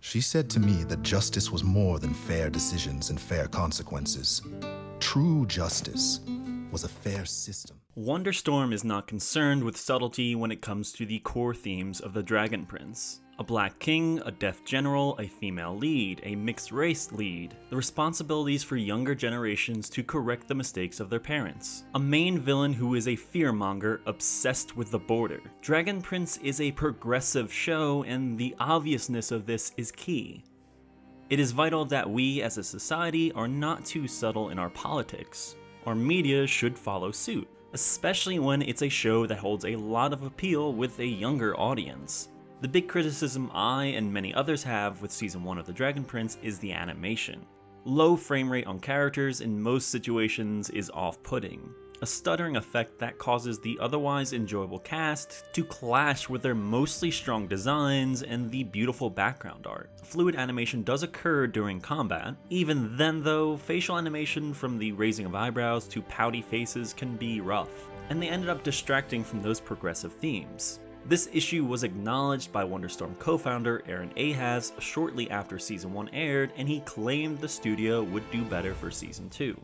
She said to me that justice was more than fair decisions and fair consequences. True justice was a fair system. Wonderstorm is not concerned with subtlety when it comes to the core themes of the Dragon Prince. A black king, a deaf general, a female lead, a mixed race lead, the responsibilities for younger generations to correct the mistakes of their parents. A main villain who is a fearmonger obsessed with the border. Dragon Prince is a progressive show, and the obviousness of this is key. It is vital that we as a society are not too subtle in our politics. Our media should follow suit, especially when it's a show that holds a lot of appeal with a younger audience. The big criticism I and many others have with Season 1 of The Dragon Prince is the animation. Low frame rate on characters in most situations is off-putting, a stuttering effect that causes the otherwise enjoyable cast to clash with their mostly strong designs and the beautiful background art. Fluid animation does occur during combat. Even then though, facial animation from the raising of eyebrows to pouty faces can be rough, and they ended up distracting from those progressive themes. This issue was acknowledged by Wonderstorm co-founder Aaron Ahaz shortly after Season 1 aired, and he claimed the studio would do better for Season 2.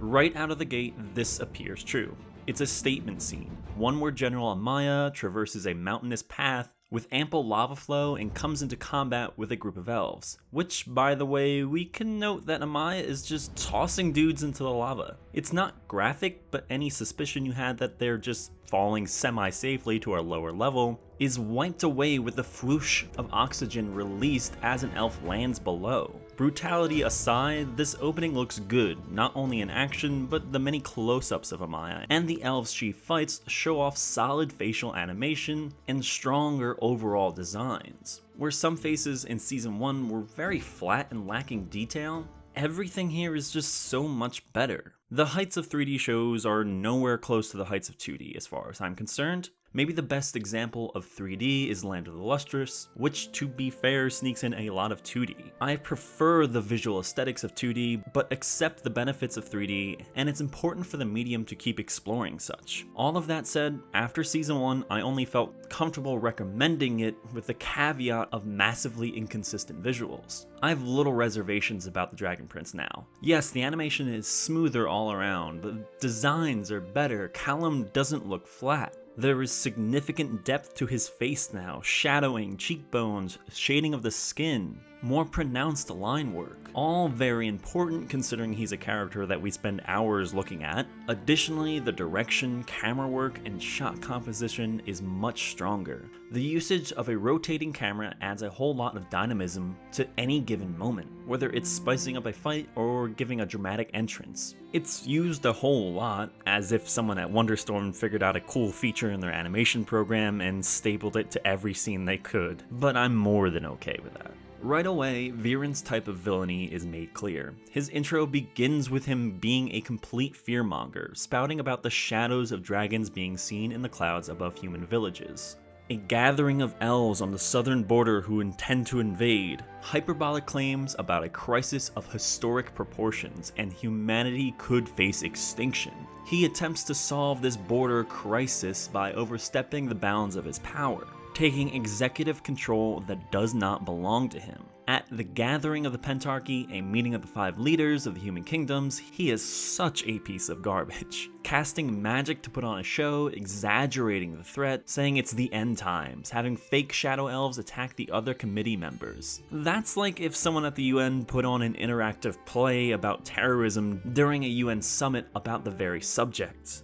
Right out of the gate, this appears true. It's a statement scene, one where General Amaya traverses a mountainous path with ample lava flow and comes into combat with a group of elves, which, by the way, we can note that Amaya is just tossing dudes into the lava. It's not graphic, but any suspicion you had that they're just falling semi-safely to our lower level is wiped away with the whoosh of oxygen released as an elf lands below. Brutality aside, this opening looks good, not only in action, but the many close-ups of Amaya and the elves she fights show off solid facial animation and stronger overall designs. Where some faces in Season 1 were very flat and lacking detail, everything here is just so much better. The heights of 3D shows are nowhere close to the heights of 2D as far as I'm concerned. Maybe the best example of 3D is Land of the Lustrous, which to be fair sneaks in a lot of 2D. I prefer the visual aesthetics of 2D, but accept the benefits of 3D, and it's important for the medium to keep exploring such. All of that said, after Season 1, I only felt comfortable recommending it with the caveat of massively inconsistent visuals. I have little reservations about the Dragon Prince now. Yes, the animation is smoother all around, the designs are better, Callum doesn't look flat. There is significant depth to his face now, shadowing, cheekbones, shading of the skin, more pronounced line work. All very important considering he's a character that we spend hours looking at. Additionally, the direction, camera work, and shot composition is much stronger. The usage of a rotating camera adds a whole lot of dynamism to any given moment, whether it's spicing up a fight or giving a dramatic entrance. It's used a whole lot, as if someone at Wonderstorm figured out a cool feature in their animation program and stapled it to every scene they could, but I'm more than okay with that. Right away, Viren's type of villainy is made clear. His intro begins with him being a complete fearmonger, spouting about the shadows of dragons being seen in the clouds above human villages. A gathering of elves on the southern border who intend to invade, hyperbolic claims about a crisis of historic proportions and humanity could face extinction. He attempts to solve this border crisis by overstepping the bounds of his power, taking executive control that does not belong to him. At the gathering of the Pentarchy, a meeting of the 5 leaders of the human kingdoms, he is such a piece of garbage. Casting magic to put on a show, exaggerating the threat, saying it's the end times, having fake shadow elves attack the other committee members. That's like if someone at the UN put on an interactive play about terrorism during a UN summit about the very subject.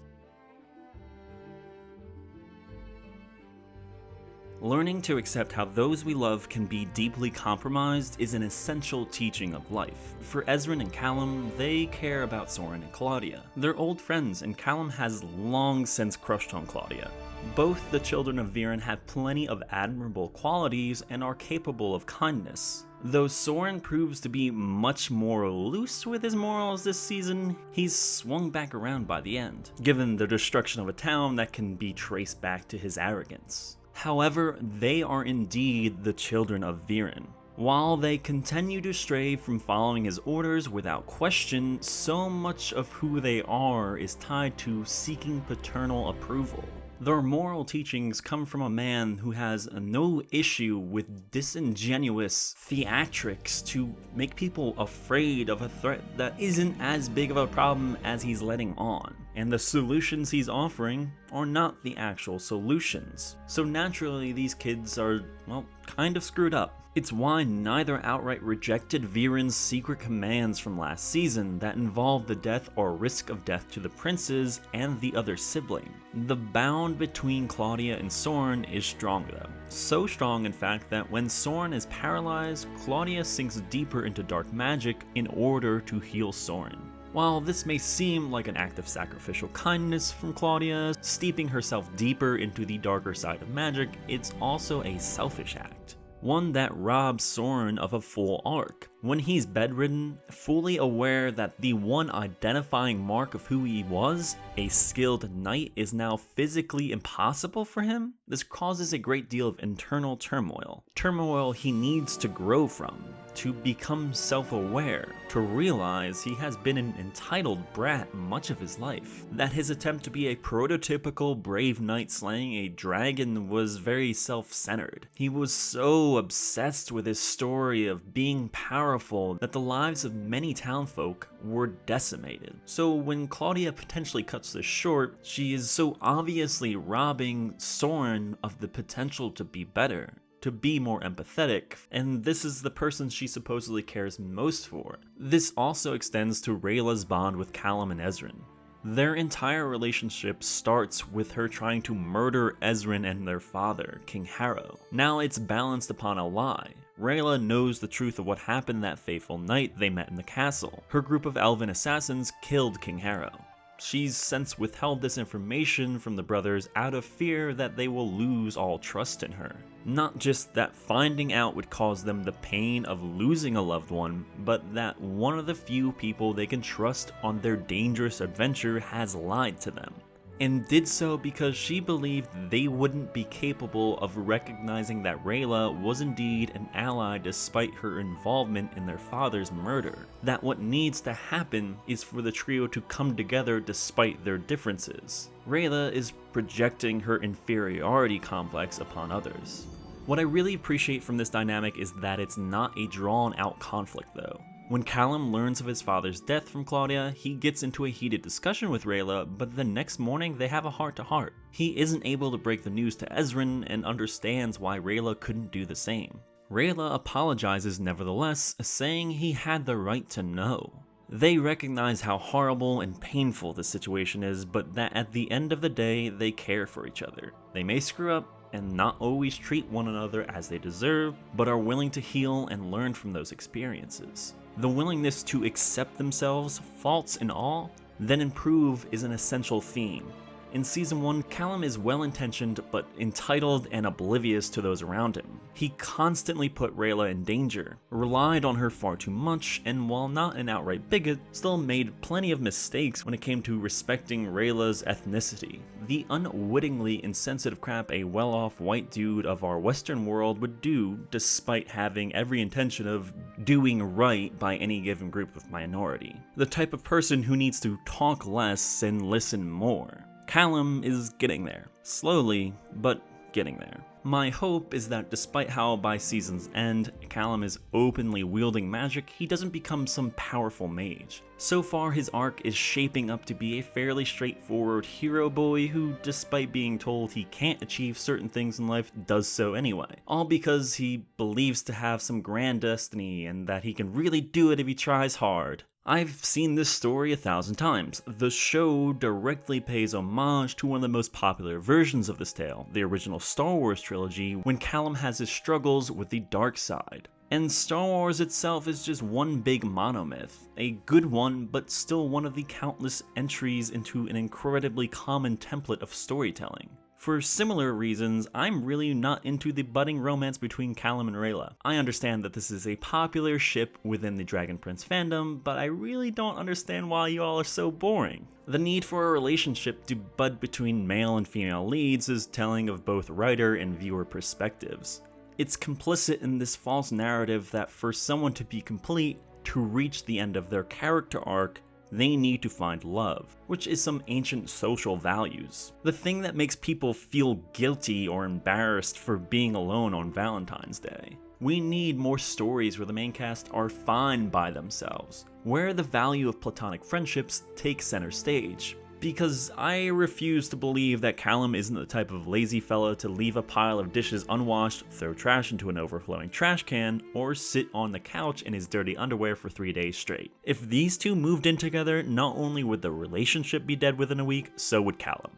Learning to accept how those we love can be deeply compromised is an essential teaching of life. For Ezran and Callum, they care about Soren and Claudia. They're old friends, and Callum has long since crushed on Claudia. Both the children of Viren have plenty of admirable qualities and are capable of kindness. Though Soren proves to be much more loose with his morals this season, he's swung back around by the end, given the destruction of a town that can be traced back to his arrogance. However, they are indeed the children of Viren. While they continue to stray from following his orders without question, so much of who they are is tied to seeking paternal approval. Their moral teachings come from a man who has no issue with disingenuous theatrics to make people afraid of a threat that isn't as big of a problem as he's letting on. And the solutions he's offering are not the actual solutions. So naturally, these kids are, well, kind of screwed up. It's why neither outright rejected Viren's secret commands from last season that involved the death or risk of death to the princes and the other sibling. The bond between Claudia and Soren is strong though. So strong in fact that when Soren is paralyzed, Claudia sinks deeper into dark magic in order to heal Soren. While this may seem like an act of sacrificial kindness from Claudia, steeping herself deeper into the darker side of magic, it's also a selfish act. One that robs Soren of a full arc. When he's bedridden, fully aware that the one identifying mark of who he was, a skilled knight, is now physically impossible for him, this causes a great deal of internal turmoil. Turmoil he needs to grow from, to become self-aware, to realize he has been an entitled brat much of his life, that his attempt to be a prototypical brave knight slaying a dragon was very self-centered. He was so obsessed with his story of being powerful that the lives of many townfolk were decimated. So when Claudia potentially cuts this short, she is so obviously robbing Soren of the potential to be better, to be more empathetic, and this is the person she supposedly cares most for. This also extends to Rayla's bond with Callum and Ezrin. Their entire relationship starts with her trying to murder Ezrin and their father, King Harrow. Now it's balanced upon a lie. Rayla knows the truth of what happened that fateful night they met in the castle. Her group of elven assassins killed King Harrow. She's since withheld this information from the brothers out of fear that they will lose all trust in her. Not just that finding out would cause them the pain of losing a loved one, but that one of the few people they can trust on their dangerous adventure has lied to them. And did so because she believed they wouldn't be capable of recognizing that Rayla was indeed an ally despite her involvement in their father's murder. That what needs to happen is for the trio to come together despite their differences. Rayla is projecting her inferiority complex upon others. What I really appreciate from this dynamic is that it's not a drawn-out conflict though. When Callum learns of his father's death from Claudia, he gets into a heated discussion with Rayla, but the next morning they have a heart-to-heart. He isn't able to break the news to Ezrin and understands why Rayla couldn't do the same. Rayla apologizes nevertheless, saying he had the right to know. They recognize how horrible and painful the situation is, but that at the end of the day, they care for each other. They may screw up and not always treat one another as they deserve, but are willing to heal and learn from those experiences. The willingness to accept themselves, faults and all, then improve is an essential theme. In Season 1, Callum is well-intentioned but entitled and oblivious to those around him. He constantly put Rayla in danger, relied on her far too much, and while not an outright bigot, still made plenty of mistakes when it came to respecting Rayla's ethnicity. The unwittingly insensitive crap a well-off white dude of our Western world would do despite having every intention of doing right by any given group of minority. The type of person who needs to talk less and listen more. Callum is getting there. Slowly, but getting there. My hope is that despite how by season's end, Callum is openly wielding magic, he doesn't become some powerful mage. So far, his arc is shaping up to be a fairly straightforward hero boy who, despite being told he can't achieve certain things in life, does so anyway. All because he believes to have some grand destiny and that he can really do it if he tries hard. I've seen this story 1,000 times. The show directly pays homage to one of the most popular versions of this tale, the original Star Wars trilogy, when Callum has his struggles with the dark side. And Star Wars itself is just one big monomyth, a good one, but still one of the countless entries into an incredibly common template of storytelling. For similar reasons, I'm really not into the budding romance between Callum and Rayla. I understand that this is a popular ship within the Dragon Prince fandom, but I really don't understand why you all are so boring. The need for a relationship to bud between male and female leads is telling of both writer and viewer perspectives. It's complicit in this false narrative that for someone to be complete, to reach the end of their character arc, they need to find love, which is some ancient social values. The thing that makes people feel guilty or embarrassed for being alone on Valentine's Day. We need more stories where the main cast are fine by themselves, where the value of platonic friendships takes center stage. Because I refuse to believe that Callum isn't the type of lazy fella to leave a pile of dishes unwashed, throw trash into an overflowing trash can, or sit on the couch in his dirty underwear for 3 days straight. If these two moved in together, not only would the relationship be dead within a week, so would Callum.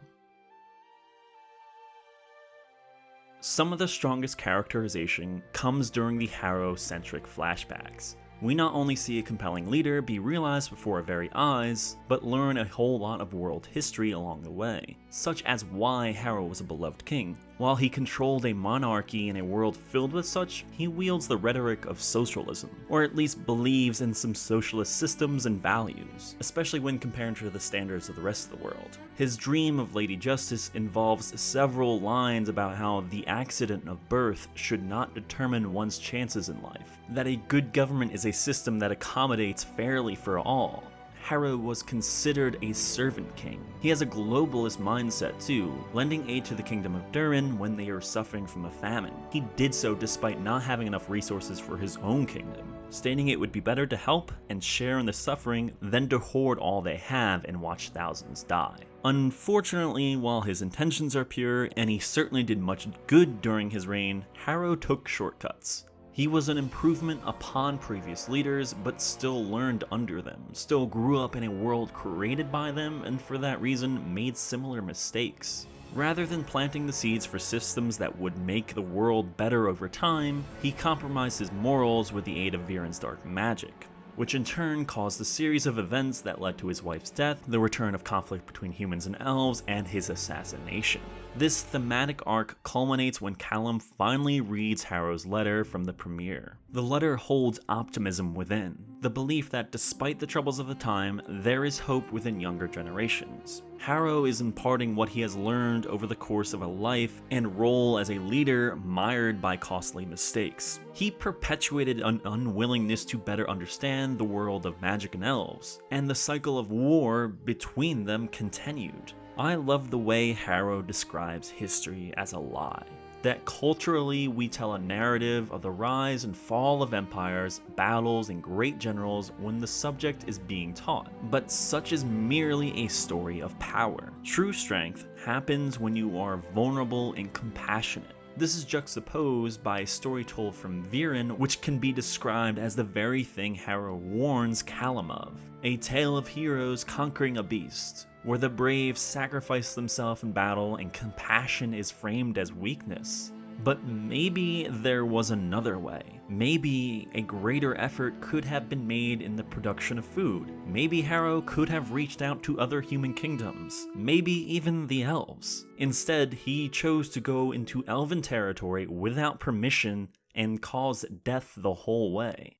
Some of the strongest characterization comes during the Harrow-centric flashbacks. We not only see a compelling leader be realized before our very eyes, but learn a whole lot of world history along the way, such as why Harrow was a beloved king. While he controlled a monarchy in a world filled with such, he wields the rhetoric of socialism, or at least believes in some socialist systems and values, especially when compared to the standards of the rest of the world. His dream of Lady Justice involves several lines about how the accident of birth should not determine one's chances in life, that a good government is a system that accommodates fairly for all. Harrow was considered a servant king. He has a globalist mindset too, lending aid to the kingdom of Durin when they are suffering from a famine. He did so despite not having enough resources for his own kingdom, stating it would be better to help and share in the suffering than to hoard all they have and watch thousands die. Unfortunately, while his intentions are pure and he certainly did much good during his reign, Harrow took shortcuts. He was an improvement upon previous leaders, but still learned under them, still grew up in a world created by them, and for that reason made similar mistakes. Rather than planting the seeds for systems that would make the world better over time, he compromised his morals with the aid of Viren's dark magic, which in turn caused a series of events that led to his wife's death, the return of conflict between humans and elves, and his assassination. This thematic arc culminates when Callum finally reads Harrow's letter from the premiere. The letter holds optimism within, the belief that despite the troubles of the time, there is hope within younger generations. Harrow is imparting what he has learned over the course of a life and role as a leader mired by costly mistakes. He perpetuated an unwillingness to better understand the world of magic and elves, and the cycle of war between them continued. I love the way Harrow describes history as a lie. That culturally we tell a narrative of the rise and fall of empires, battles, and great generals when the subject is being taught. But such is merely a story of power. True strength happens when you are vulnerable and compassionate. This is juxtaposed by a story told from Viren, which can be described as the very thing Harrow warns Callum of. A tale of heroes conquering a beast, where the brave sacrifice themselves in battle and compassion is framed as weakness. But maybe there was another way. Maybe a greater effort could have been made in the production of food. Maybe Harrow could have reached out to other human kingdoms. Maybe even the elves. Instead, he chose to go into elven territory without permission and cause death the whole way.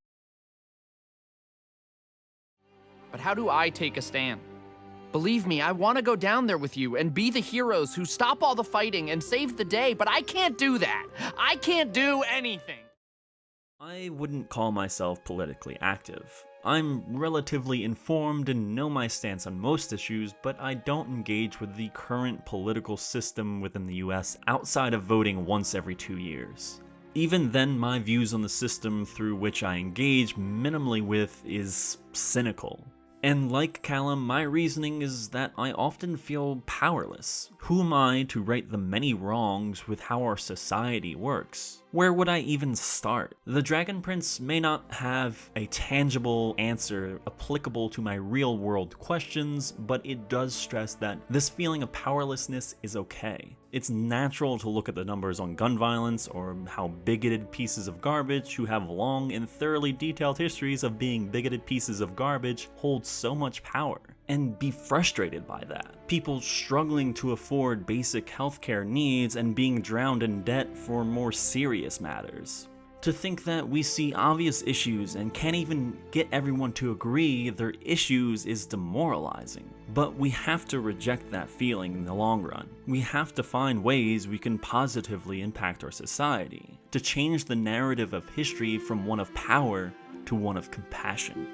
But how do I take a stand? Believe me, I want to go down there with you and be the heroes who stop all the fighting and save the day, but I can't do that. I can't do anything. I wouldn't call myself politically active. I'm relatively informed and know my stance on most issues, but I don't engage with the current political system within the US outside of voting once every 2 years. Even then, my views on the system through which I engage minimally with is cynical. And like Callum, my reasoning is that I often feel powerless. Who am I to right the many wrongs with how our society works? Where would I even start? The Dragon Prince may not have a tangible answer applicable to my real-world questions, but it does stress that this feeling of powerlessness is okay. It's natural to look at the numbers on gun violence or how bigoted pieces of garbage who have long and thoroughly detailed histories of being bigoted pieces of garbage hold so much power, and be frustrated by that. People struggling to afford basic healthcare needs and being drowned in debt for more serious matters. To think that we see obvious issues and can't even get everyone to agree their issues is demoralizing. But we have to reject that feeling in the long run. We have to find ways we can positively impact our society, to change the narrative of history from one of power to one of compassion.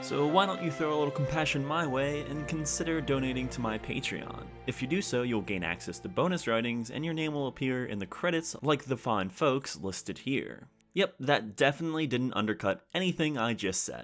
So why don't you throw a little compassion my way and consider donating to my Patreon. If you do so, you'll gain access to bonus writings and your name will appear in the credits like the fine folks listed here. Yep, that definitely didn't undercut anything I just said.